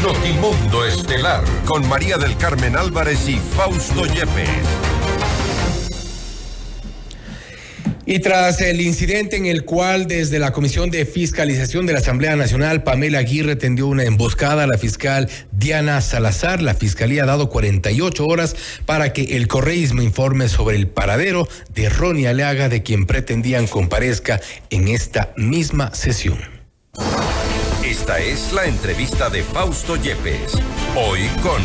Notimundo Estelar con María del Carmen Álvarez y Fausto Yepes. Y tras el incidente en el cual desde la Comisión de Fiscalización de la Asamblea Nacional, Pamela Aguirre tendió una emboscada a la fiscal Diana Salazar, la Fiscalía ha dado 48 horas para que el correísmo informe sobre el paradero de Ronnie Aliaga, de quien pretendían comparezca en esta misma sesión. Esta es la entrevista de Fausto Yepes, hoy con...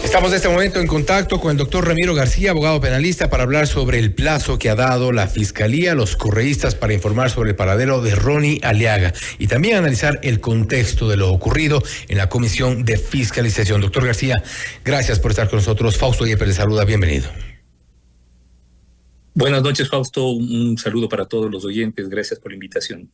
Estamos en este momento en contacto con el doctor Ramiro García, abogado penalista, para hablar sobre el plazo que ha dado la Fiscalía a los correístas para informar sobre el paradero de Ronnie Aliaga y también analizar el contexto de lo ocurrido en la Comisión de Fiscalización. Doctor García, gracias por estar con nosotros. Fausto Yepes le saluda, bienvenido. Buenas noches, Fausto. Un saludo para todos los oyentes. Gracias por la invitación.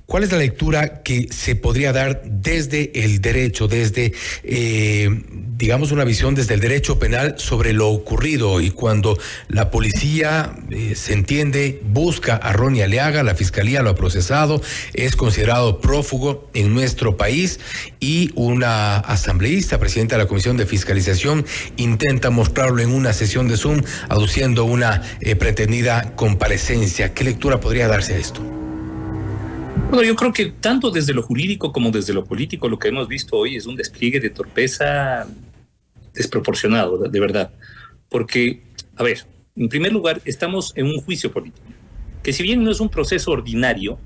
¿Cuál es la lectura que se podría dar desde el derecho, desde, digamos, una visión desde el derecho penal sobre lo ocurrido? Y cuando la policía, se entiende, busca a Ronnie Aliaga, la Fiscalía lo ha procesado, es considerado prófugo en nuestro país y una asambleísta, presidenta de la Comisión de Fiscalización, intenta mostrarlo en una sesión de Zoom, aduciendo una pretendida comparecencia. ¿Qué lectura podría darse a esto? Bueno, yo creo que tanto desde lo jurídico como desde lo político lo que hemos visto hoy es un despliegue de torpeza desproporcionado, de verdad. Porque, a ver, en primer lugar, estamos en un juicio político, que si bien no es un proceso ordinario,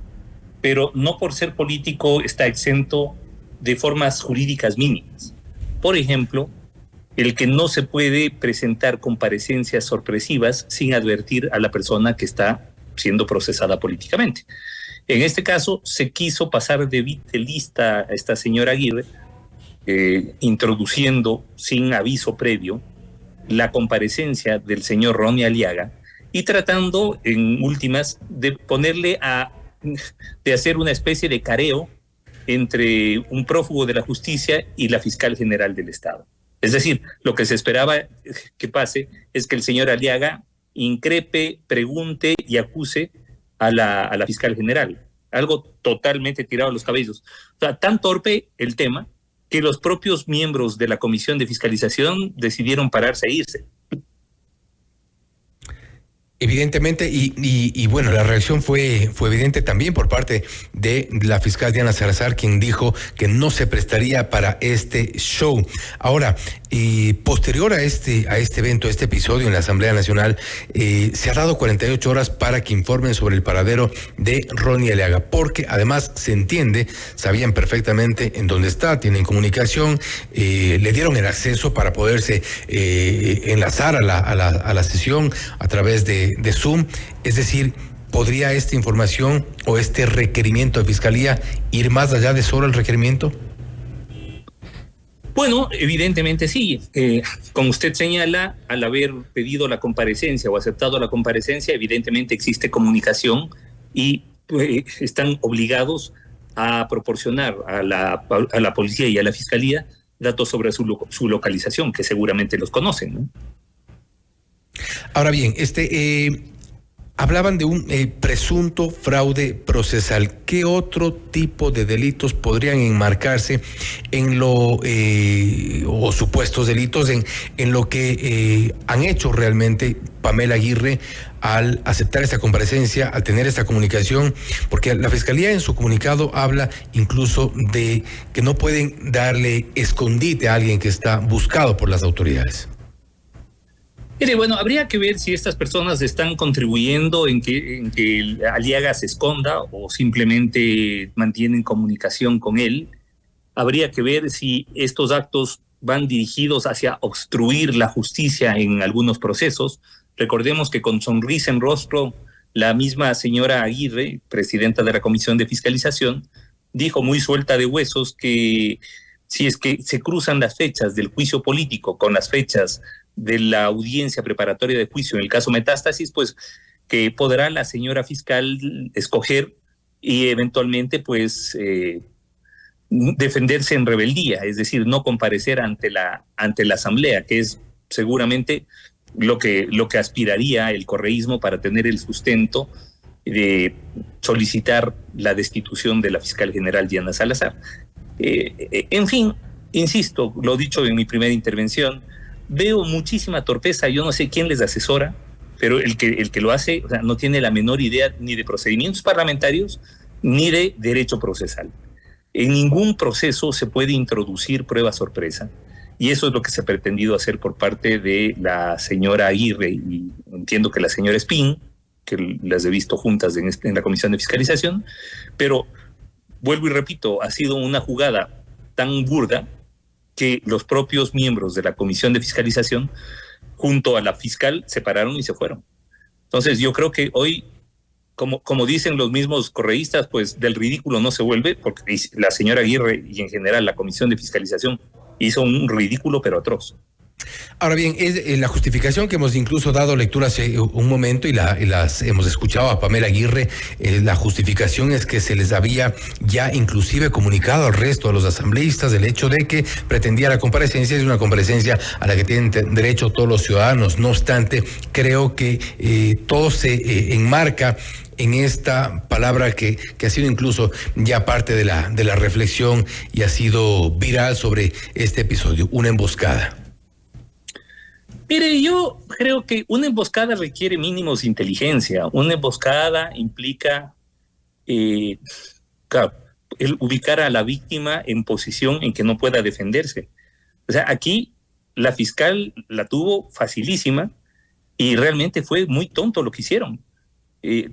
pero no por ser político está exento de formas jurídicas mínimas. Por ejemplo, el que no se puede presentar comparecencias sorpresivas sin advertir a la persona que está siendo procesada políticamente. En este caso, se quiso pasar de lista a esta señora Aguirre, introduciendo sin aviso previo la comparecencia del señor Ronnie Aliaga y tratando, en últimas, de de hacer una especie de careo entre un prófugo de la justicia y la fiscal general del Estado. Es decir, lo que se esperaba que pase es que el señor Aliaga increpe, pregunte y acuse a la fiscal general. Algo totalmente tirado a los cabellos. O sea, tan torpe el tema que los propios miembros de la Comisión de Fiscalización decidieron pararse e irse. Evidentemente, y bueno, la reacción fue evidente también por parte de la fiscal Diana Salazar, quien dijo que no se prestaría para este show. Ahora, posterior a este evento, a este episodio en la Asamblea Nacional, se ha dado 48 horas para que informen sobre el paradero de Ronnie Aliaga, porque además se entiende, sabían perfectamente en dónde está, tienen comunicación, le dieron el acceso para poderse enlazar a la sesión a través de Zoom. Es decir, ¿podría esta información o este requerimiento de Fiscalía ir más allá de solo el requerimiento? Bueno, evidentemente sí. Como usted señala, al haber pedido la comparecencia o aceptado la comparecencia, evidentemente existe comunicación y están obligados a proporcionar a la policía y a la fiscalía datos sobre su localización, que seguramente los conocen, ¿no? Ahora bien, hablaban de un presunto fraude procesal. ¿Qué otro tipo de delitos podrían enmarcarse en o supuestos delitos en lo que han hecho realmente Pamela Aguirre al aceptar esta comparecencia, al tener esta comunicación? Porque la Fiscalía en su comunicado habla incluso de que no pueden darle escondite a alguien que está buscado por las autoridades. Mire, bueno, habría que ver si estas personas están contribuyendo en que Aliaga se esconda o simplemente mantienen comunicación con él. Habría que ver si estos actos van dirigidos hacia obstruir la justicia en algunos procesos. Recordemos que con sonrisa en rostro, la misma señora Aguirre, presidenta de la Comisión de Fiscalización, dijo muy suelta de huesos que si es que se cruzan las fechas del juicio político con las fechas de la audiencia preparatoria de juicio en el caso Metástasis, pues que podrá la señora fiscal escoger y eventualmente pues defenderse en rebeldía, es decir, no comparecer ante la asamblea, que es seguramente lo que aspiraría el correísmo para tener el sustento de solicitar la destitución de la fiscal general Diana Salazar. En fin, insisto, lo dicho en mi primera intervención, veo muchísima torpeza. Yo no sé quién les asesora, pero el que lo hace, o sea, no tiene la menor idea ni de procedimientos parlamentarios ni de derecho procesal. En ningún proceso se puede introducir prueba sorpresa, y eso es lo que se ha pretendido hacer por parte de la señora Aguirre, y entiendo que la señora Espín, que las he visto juntas en la Comisión de Fiscalización, pero vuelvo y repito, ha sido una jugada tan burda que los propios miembros de la Comisión de Fiscalización, junto a la fiscal, se pararon y se fueron. Entonces yo creo que hoy, como dicen los mismos correístas, pues del ridículo no se vuelve, porque la señora Aguirre y en general la Comisión de Fiscalización hizo un ridículo pero atroz. Ahora bien, es la justificación que hemos incluso dado lectura hace un momento y las hemos escuchado a Pamela Aguirre. La justificación es que se les había ya inclusive comunicado al resto de los asambleístas el hecho de que pretendía la comparecencia, es una comparecencia a la que tienen derecho todos los ciudadanos. No obstante, creo que todo se enmarca en esta palabra que ha sido incluso ya parte de la reflexión y ha sido viral sobre este episodio, una emboscada. Mire, yo creo que una emboscada requiere mínimos inteligencia. Una emboscada implica, claro, el ubicar a la víctima en posición en que no pueda defenderse. O sea, aquí la fiscal la tuvo facilísima y realmente fue muy tonto lo que hicieron.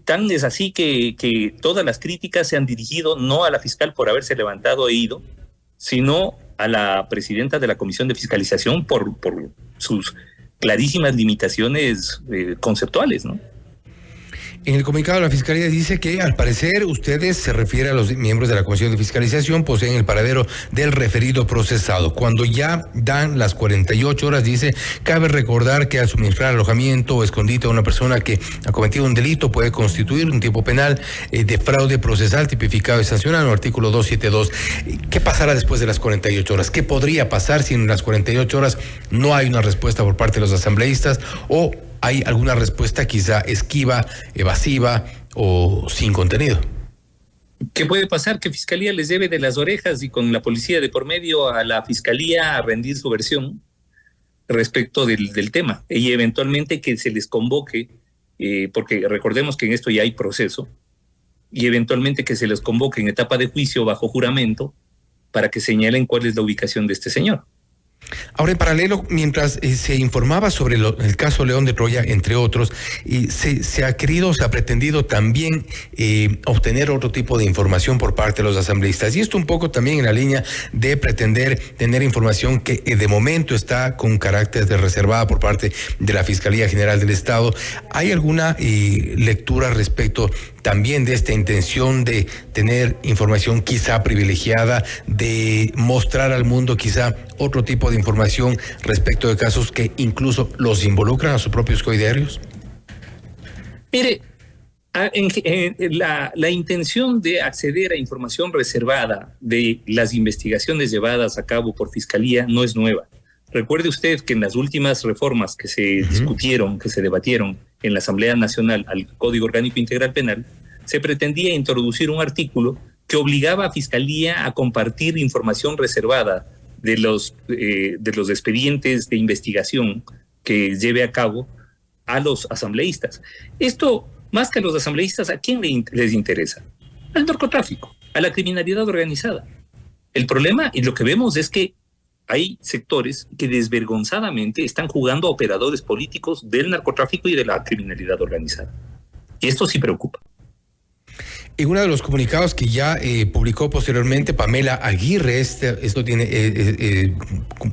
Tan es así que todas las críticas se han dirigido no a la fiscal por haberse levantado e ido, sino a la presidenta de la Comisión de Fiscalización por sus clarísimas limitaciones conceptuales, ¿no? En el comunicado de la Fiscalía dice que al parecer ustedes, se refiere a los miembros de la Comisión de Fiscalización, poseen el paradero del referido procesado. Cuando ya dan las 48 horas, dice, cabe recordar que al suministrar alojamiento o escondite a una persona que ha cometido un delito puede constituir un tipo penal de fraude procesal tipificado y sancionado en el artículo 272. ¿Qué pasará después de las 48 horas? ¿Qué podría pasar si en las 48 horas no hay una respuesta por parte de los asambleístas o hay alguna respuesta quizá esquiva, evasiva o sin contenido? ¿Qué puede pasar? Que Fiscalía les lleve de las orejas y con la policía de por medio a la Fiscalía a rendir su versión respecto del tema, y eventualmente que se les convoque, porque recordemos que en esto ya hay proceso, y eventualmente que se les convoque en etapa de juicio bajo juramento para que señalen cuál es la ubicación de este señor. Ahora, en paralelo, mientras se informaba sobre el caso León de Troya, entre otros, se ha querido, se ha pretendido también obtener otro tipo de información por parte de los asambleístas. Y esto un poco también en la línea de pretender tener información que de momento está con carácter de reservada por parte de la Fiscalía General del Estado. ¿Hay alguna lectura respecto también de esta intención de tener información quizá privilegiada, de mostrar al mundo quizá otro tipo de información respecto de casos que incluso los involucran a sus propios coidearios? Mire, la intención de acceder a información reservada de las investigaciones llevadas a cabo por Fiscalía no es nueva. Recuerde usted que en las últimas reformas que se discutieron, que se debatieron en la Asamblea Nacional al Código Orgánico Integral Penal, se pretendía introducir un artículo que obligaba a Fiscalía a compartir información reservada de los expedientes de investigación que lleve a cabo a los asambleístas. Esto, más que a los asambleístas, ¿a quién les interesa? Al narcotráfico, a la criminalidad organizada. El problema, y lo que vemos, es que hay sectores que desvergonzadamente están jugando a operadores políticos del narcotráfico y de la criminalidad organizada. Y esto sí preocupa. En uno de los comunicados que ya publicó posteriormente Pamela Aguirre, esto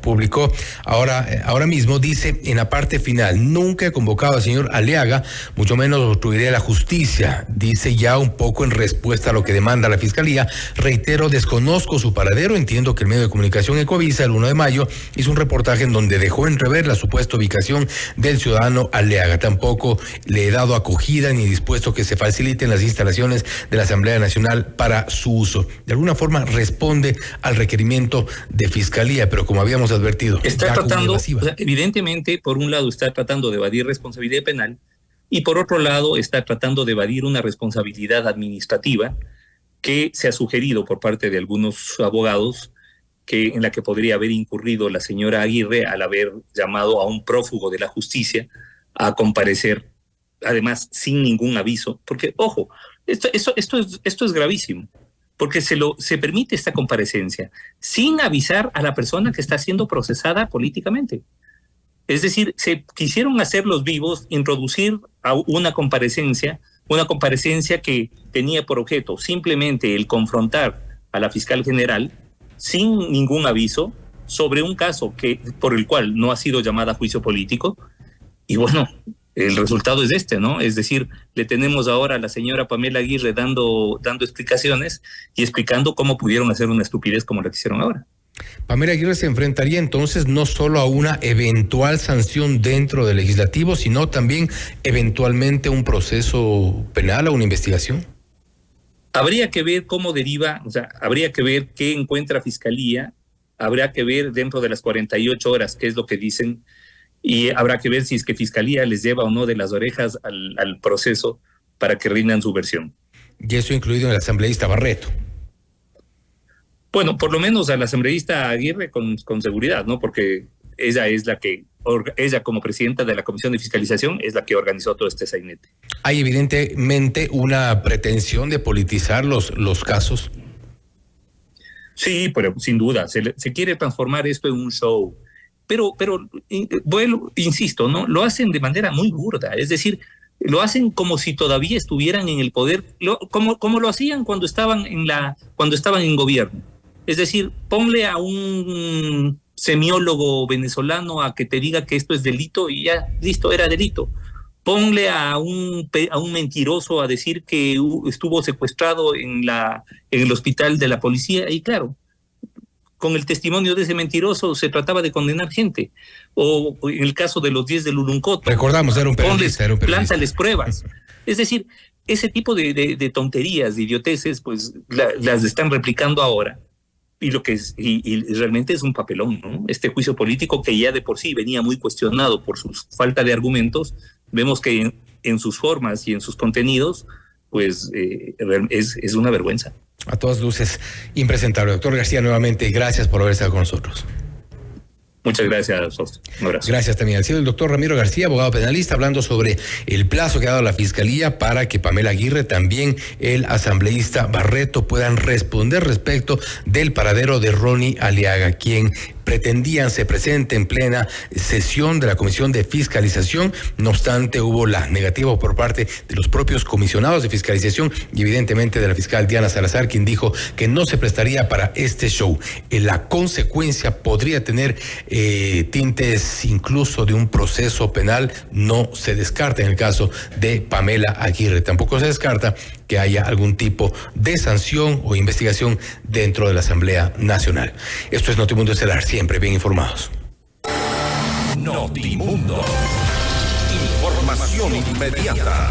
publicó ahora mismo, dice en la parte final: nunca he convocado al señor Aliaga, mucho menos obstruiré a la justicia. Dice ya un poco en respuesta a lo que demanda la Fiscalía: reitero, desconozco su paradero. Entiendo que el medio de comunicación Ecovisa el 1 de mayo hizo un reportaje en donde dejó entrever la supuesta ubicación del ciudadano Aliaga. Tampoco le he dado acogida ni dispuesto que se faciliten las instalaciones de la Asamblea Nacional para su uso. De alguna forma responde al requerimiento de Fiscalía, pero como habíamos advertido, está tratando, evidentemente, por un lado está tratando de evadir responsabilidad penal, y por otro lado está tratando de evadir una responsabilidad administrativa que se ha sugerido por parte de algunos abogados en la que podría haber incurrido la señora Aguirre al haber llamado a un prófugo de la justicia a comparecer, además sin ningún aviso, porque, ojo, esto es gravísimo, porque se permite esta comparecencia sin avisar a la persona que está siendo procesada políticamente. Es decir, se quisieron hacer los vivos, introducir a una comparecencia que tenía por objeto simplemente el confrontar a la fiscal general sin ningún aviso sobre un caso por el cual no ha sido llamada a juicio político. Y bueno, el resultado es este, ¿no? Es decir, le tenemos ahora a la señora Pamela Aguirre dando explicaciones y explicando cómo pudieron hacer una estupidez como la que hicieron ahora. Pamela Aguirre se enfrentaría entonces no solo a una eventual sanción dentro del legislativo, sino también eventualmente un proceso penal o una investigación. Habría que ver cómo deriva, o sea, habría que ver qué encuentra Fiscalía, habrá que ver dentro de las 48 horas qué es lo que dicen, y habrá que ver si es que Fiscalía les lleva o no de las orejas al proceso para que rindan su versión. Y eso incluido en el asambleísta Barreto. Bueno, por lo menos al asambleísta Aguirre con seguridad, ¿no? Porque ella es ella como presidenta de la Comisión de Fiscalización es la que organizó todo este sainete. ¿Hay evidentemente una pretensión de politizar los casos? Sí, pero sin duda, se quiere transformar esto en un show. Pero bueno, insisto, ¿no? Lo hacen de manera muy burda, es decir, lo hacen como si todavía estuvieran en el poder, como lo hacían cuando estaban en gobierno. Es decir, ponle a un semiólogo venezolano a que te diga que esto es delito y ya, listo, era delito. Ponle a un mentiroso a decir que estuvo secuestrado en el hospital de la policía y claro, con el testimonio de ese mentiroso se trataba de condenar gente. O en el caso de los 10 del Uruncoto. Recordamos, era un periodista. Plántales pruebas. Es decir, ese tipo de tonterías, de idioteces, pues las están replicando ahora. Y realmente es un papelón, ¿no? Este juicio político que ya de por sí venía muy cuestionado por su falta de argumentos, vemos que en sus formas y en sus contenidos, pues es una vergüenza. A todas luces, impresentable. Doctor García, nuevamente, gracias por haber estado con nosotros. Muchas gracias, Fausto. Un abrazo. Gracias también al cielo el doctor Ramiro García, abogado penalista, hablando sobre el plazo que ha dado la Fiscalía para que Pamela Aguirre, también el asambleísta Barreto, puedan responder respecto del paradero de Ronnie Aliaga, quien pretendían se presente en plena sesión de la Comisión de Fiscalización. No obstante, hubo la negativa por parte de los propios comisionados de fiscalización y evidentemente de la fiscal Diana Salazar, quien dijo que no se prestaría para este show. La consecuencia podría tener tintes incluso de un proceso penal. No se descarta en el caso de Pamela Aguirre. Tampoco se descarta que haya algún tipo de sanción o investigación dentro de la Asamblea Nacional. Esto es Notimundo Estelar, siempre bien informados. Notimundo. Información inmediata.